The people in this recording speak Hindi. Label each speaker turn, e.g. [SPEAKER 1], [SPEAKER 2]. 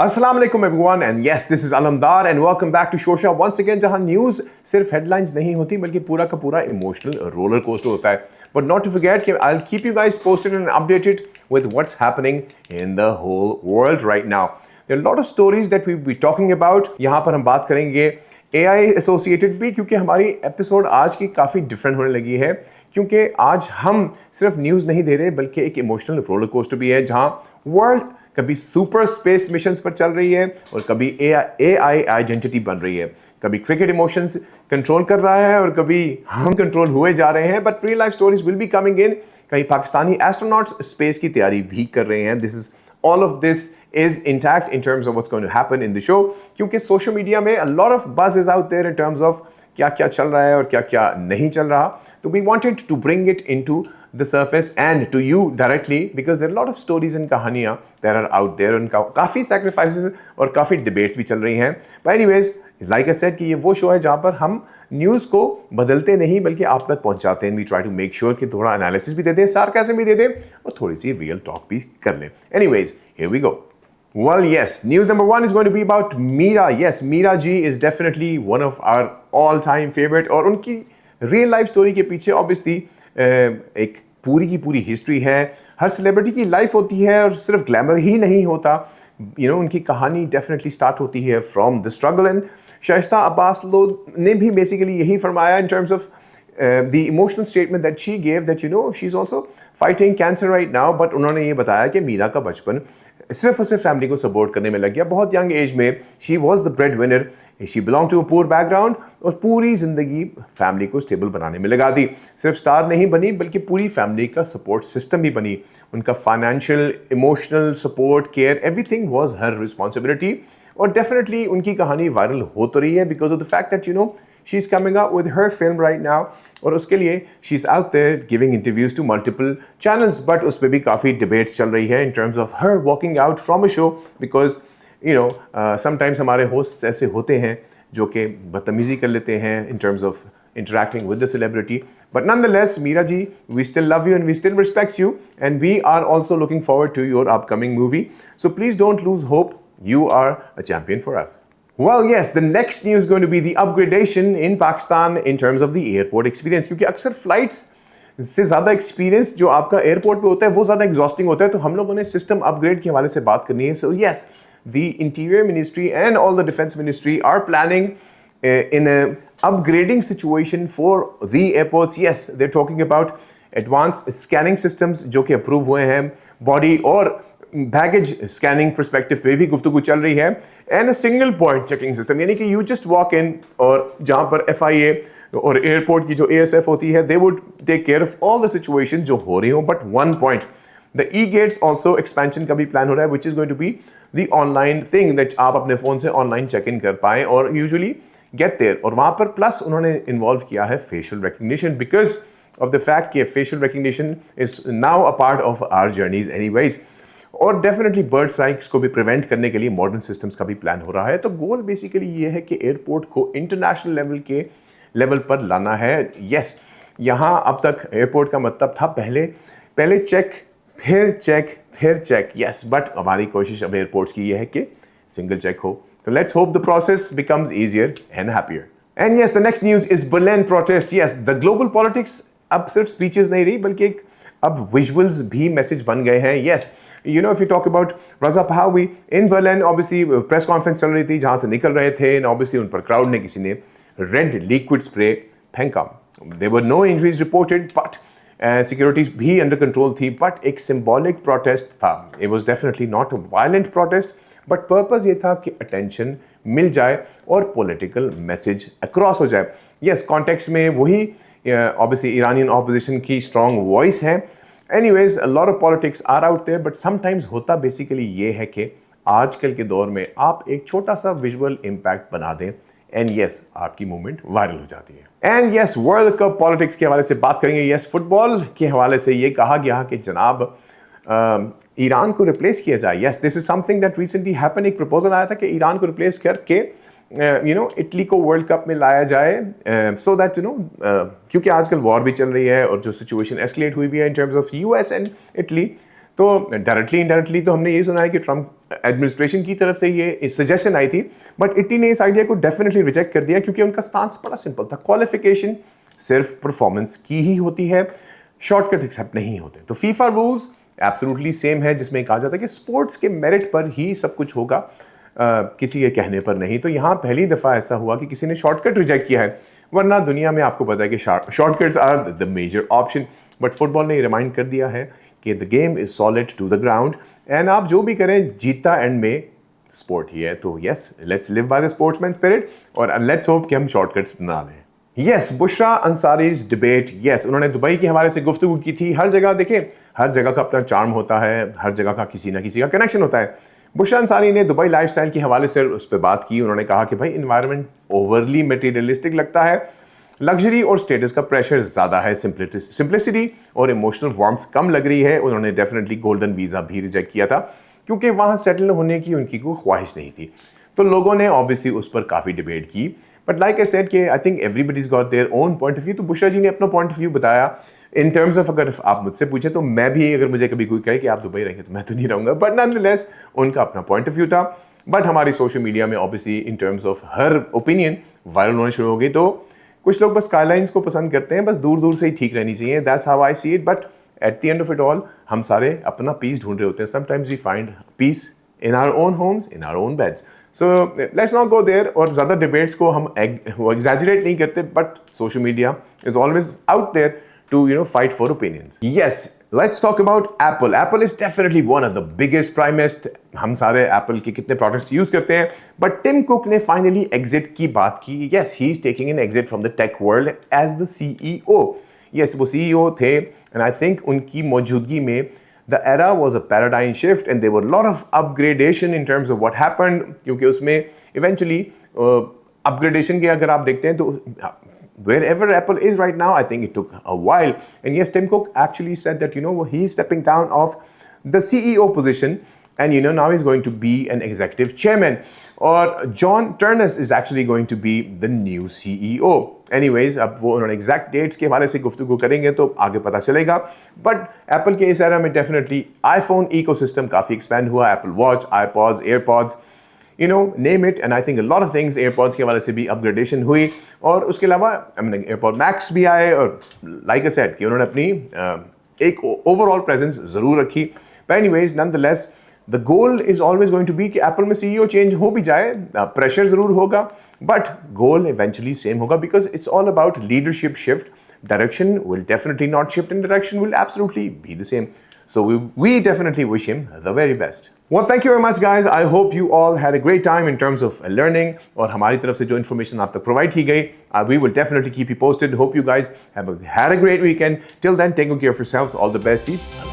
[SPEAKER 1] Assalamu alaikum everyone and yes this is Alamdar and welcome back to Shosha once again जहां न्यूज़ सिर्फ हेडलाइंस नहीं होती बल्कि पूरा का पूरा इमोशनल रोलर कोस्टर होता है. But not to forget कि I'll keep you guys posted and updated with what's happening in the whole world right now. There are a lot of stories that we'll be talking about. यहाँ पर हम बात करेंगे AI एसोसिएटेड भी क्योंकि हमारी एपिसोड आज की काफ़ी डिफरेंट होने लगी है क्योंकि आज हम सिर्फ न्यूज़ नहीं दे रहे बल्कि एक इमोशनल रोलर कोस्टर भी है जहां वर्ल्ड कभी सुपर स्पेस मिशंस पर चल रही है और कभी AI आइडेंटिटी बन रही है. कभी क्रिकेट इमोशंस कंट्रोल कर रहा है और कभी हम कंट्रोल हुए जा रहे हैं. But real life stories will be coming in. कहीं पाकिस्तानी एस्ट्रोनॉट्स स्पेस की तैयारी भी कर रहे हैं. This is all of this is intact in terms of what's going to happen in the show क्योंकि सोशल मीडिया में a lot of buzz is out there in terms of क्या क्या चल रहा है और क्या क्या नहीं चल रहा. तो we wanted to bring it into the surface and to you directly because there are a lot of stories and कहानियाँ that are out there and काफ़ी sacrifices और काफ़ी debates भी चल रही हैं. But anyways, like I said कि ये वो शो है जहाँ पर हम न्यूज़ को बदलते नहीं बल्कि आप तक पहुँचाते हैं. We try to make sure कि थोड़ा एनालिसिस भी दे दें, सार्काज़म भी दे दें और थोड़ी सी रियल टॉक भी कर लें. Anyways, here we go. Well, yes, news number one is going to be about Meera. Yes, Meera ji is definitely one of our all-time favorite और उनकी रियल लाइफ स्टोरी के पीछे ऑब्वियसली एक पूरी की पूरी हिस्ट्री है. हर सेलिब्रिटी की लाइफ होती है और सिर्फ ग्लैमर ही नहीं होता. उनकी कहानी डेफिनेटली स्टार्ट होती है from the struggle and Shaista Abbas लोग ने भी बेसिकली यही फरमाया in terms of the emotional statement that she gave that she's also fighting cancer right now. but उन्होंने ये बताया कि मीरा का बचपन सिर्फ और सिर्फ फैमिली को सपोर्ट करने में लग गया. बहुत यंग एज में she was the breadwinner, she belonged to a poor background और पूरी ज़िंदगी फैमिली को स्टेबल बनाने में लगा दी. सिर्फ स्टार नहीं बनी बल्कि पूरी फैमिली का सपोर्ट सिस्टम भी बनी. उनका financial emotional support care everything was her responsibility और डेफिनेटली उनकी कहानी वायरल हो तो रही है because of the fact that she's coming out with her film right now और उसके लिए she's out there giving interviews to multiple channels. but उस पर भी काफ़ी debates चल रही है in terms of her walking out from a show because sometimes हमारे hosts ऐसे होते हैं जो कि बदतमीजी कर लेते हैं in terms of interacting with the celebrity. But nonetheless, Meera ji, we still love you and we still respect you and we are also looking forward to your upcoming movie. So please don't lose hope. You are a champion for us. Well, yes, the next news is going to be the upgradation in Pakistan in terms of the airport experience. क्योंकि अक्सर फ्लाइट्स से ज़्यादा एक्सपीरियंस जो आपका एयरपोर्ट पे होता है वो ज़्यादा एग्जॉस्टिंग होता है. तो हम लोगों ने सिस्टम अपग्रेड के हवाले से बात करनी है. So yes, the interior ministry and all the defence ministry are planning in upgrading situation for the airports. Yes, they're talking about advanced scanning systems जो कि अप्रूव हुए हैं. बॉडी और बैगेज स्कैनिंग परस्पेक्टिव पे भी गुफ्तगू चल रही है. And a single point checking system, यानी कि यू जस्ट वॉक इन और जहाँ पर FIA और एयरपोर्ट की जो ASF होती है, they would take care of all the situation जो हो रही हो. But one point, the E-gates also expansion का भी प्लान हो रहा है, which is going to be the online thing that आप अपने फ़ोन से ऑनलाइन चेक इन कर पाएँ और यूजुअली गेट देयर. और वहाँ पर प्लस उन्होंने इन्वॉल्व किया है facial recognition because of the fact कि facial recognition is now a part of our journeys anyways. और डेफिनेटली बर्ड स्ट्राइक्स को भी प्रिवेंट करने के लिए मॉडर्न सिस्टम्स का भी प्लान हो रहा है. तो गोल बेसिकली ये है कि एयरपोर्ट को इंटरनेशनल लेवल पर लाना है. यस, यहाँ अब तक एयरपोर्ट का मतलब था पहले चेक फिर चेक. यस, बट हमारी कोशिश अब एयरपोर्ट्स की ये है कि सिंगल चेक हो. So let's hope the process becomes easier and happier. And yes, the next news is Berlin protests. Yes, the global politics अब सिर्फ speeches नहीं रही बल्कि अब visuals भी मैसेज बन गए हैं. Yes, if you talk about Raza Pahlavi in Berlin, obviously press conference चल रही थी जहाँ से निकल रहे थे and obviously उन पर crowd ने किसी ने red liquid spray फेंका. There were no injuries reported, but security भी अंडर कंट्रोल थी. बट एक सिंबॉलिक प्रोटेस्ट था. It was definitely not a violent protest but purpose ये था कि अटेंशन मिल जाए और पॉलिटिकल मैसेज अक्रॉस हो जाए. यस, कॉन्टेक्स्ट में वही ऑब्वियसली इरानियन ऑपोजिशन की स्ट्रॉन्ग वॉइस है. Anyways, a lot of politics are out there but sometimes होता बेसिकली ये है कि आजकल के दौर में आप एक छोटा सा विजुअल इम्पैक्ट बना दें एंड यस, आपकी मूवमेंट वायरल हो जाती है. And yes, world cup politics के हवाले से बात करेंगे. यस, फुटबॉल के हवाले से ये कहा गया कि जनाब ईरान को रिप्लेस किया जाए. Yes, this is something that recently happen. एक प्रपोजल आया था कि ईरान को रिप्लेस करके इटली को वर्ल्ड कप में लाया जाए सो दैट क्योंकि आजकल वॉर भी चल रही है और जो सिचुएशन एस्केलेट हुई भी है in terms of US and Italy. तो डायरेक्टली इनडायरेक्टली तो हमने ये सुना है कि ट्रम्प एडमिनिस्ट्रेशन की तरफ से ये सजेशन आई थी, बट इटली ने इस आइडिया को डेफिनेटली रिजेक्ट कर दिया क्योंकि उनका स्टांस बड़ा सिंपल था, क्वालिफिकेशन सिर्फ परफॉर्मेंस की ही होती है, शॉर्टकट एक्सेप्ट नहीं होते। तो फीफा रूल्स एब्सोल्युटली सेम है, जिसमें कहा जाता है कि स्पोर्ट्स के मेरिट पर ही सब कुछ होगा, किसी के कहने पर नहीं। तो यहाँ पहली दफ़ा ऐसा हुआ कि किसी ने शॉर्टकट रिजेक्ट किया है, वरना दुनिया में आपको पता है कि shortcuts are the major option. But football ने रिमाइंड कर दिया है कि the game is solid to the ground, and आप जो भी करें जीता एंड में स्पोर्ट ही है। तो yes, let's live by the sportsman spirit और लेट्स होप कि हम शॉर्टकट्स ना लें। Yes, Bushra Ansaris debate, yes, उन्होंने दुबई के हवाले से गुफ्तगू की थी। हर जगह देखें, हर जगह का अपना चार्म होता है, हर जगह का किसी ना किसी का कनेक्शन होता है। बुशरा अंसारी ने दुबई लाइफस्टाइल के हवाले से उस पर बात की। उन्होंने कहा कि भाई इन्वायरमेंट ओवरली मटेरियलिस्टिक लगता है, लग्जरी और स्टेटस का प्रेशर ज़्यादा है, सिंप्लिसिटी और इमोशनल वार्मथ कम लग रही है। उन्होंने डेफिनेटली गोल्डन वीज़ा भी रिजेक्ट किया था क्योंकि वहाँ सेटल होने की उनकी कोई ख्वाहिश नहीं थी। तो लोगों ने ऑब्वियसली उस पर काफ़ी डिबेट की, बट लाइक आई सेड कि I think everybody's got their own point of view. तो बुशरा जी ने अपना पॉइंट ऑफ व्यू बताया इन टर्म्स ऑफ, अगर आप मुझसे पूछे तो मैं भी, अगर मुझे कभी कोई कहे कि आप दुबई रहेंगे तो मैं तो नहीं रहूँगा, बट नॉनदलेस उनका अपना पॉइंट ऑफ व्यू था। बट हमारी सोशल मीडिया में obviously in terms of her opinion viral होना शुरू हो गई। तो कुछ लोग बस स्काईलाइंस को पसंद करते हैं, बस दूर दूर से ही ठीक रहनी चाहिए, that's how I see it. But at the end of it all हम सारे अपना पीस ढूंढ रहे होते हैं। Sometimes we find peace in our own homes, in our own beds. So let's not go there. और ज़्यादा डिबेट्स को हम एग्जैजरेट नहीं करते, but social media is always out there to fight for opinions. Yes, let's talk about Apple. Apple is definitely one of the biggest, primest. हम सारे Apple के कितने products use करते हैं, but Tim Cook ने finally exit की बात की. Yes, he is taking an exit from the tech world as the CEO. Yes, वो CEO थे, and I think उनकी मौजूदगी में the era was a paradigm shift and there were a lot of upgradation in terms of what happened, क्योंकि उसमें eventually upgradation के अगर आप देखते हैं तो wherever Apple is right now, I think it took a while. And yes, Tim Cook actually said that, he's stepping down of the CEO position and, now he's going to be an executive chairman. Or John Ternus is actually going to be the new CEO. Anyways, अब वो उन्होंने exact dates के हवाले से गुफ्तगू करेंगे तो आगे पता चलेगा. But Apple के इस era में definitely iPhone ecosystem काफ़ी expand हुआ. Apple Watch, iPods, AirPods, name it, and I think a lot of things AirPods के हवाले से भी अपग्रेडेशन हुई। और उसके अलावा AirPod Max भी आए, और like I said कि उन्होंने अपनी एक ओवरऑल प्रेजेंस ज़रूर रखी। But anyways, nonetheless, the goal is always going to be कि Apple में CEO चेंज हो भी जाए, प्रेशर ज़रूर होगा, but goal eventually same होगा, because it's all about leadership shift. Direction will definitely not shift, and direction will absolutely be the same. So we definitely wish him the very best. Well, thank you very much, guys. I hope you all had a great time in terms of learning. और हमारी तरफ से जो information आप तक provide की गई, we will definitely keep you posted. Hope you guys had a great weekend. Till then, take good care of yourselves. All the best. See.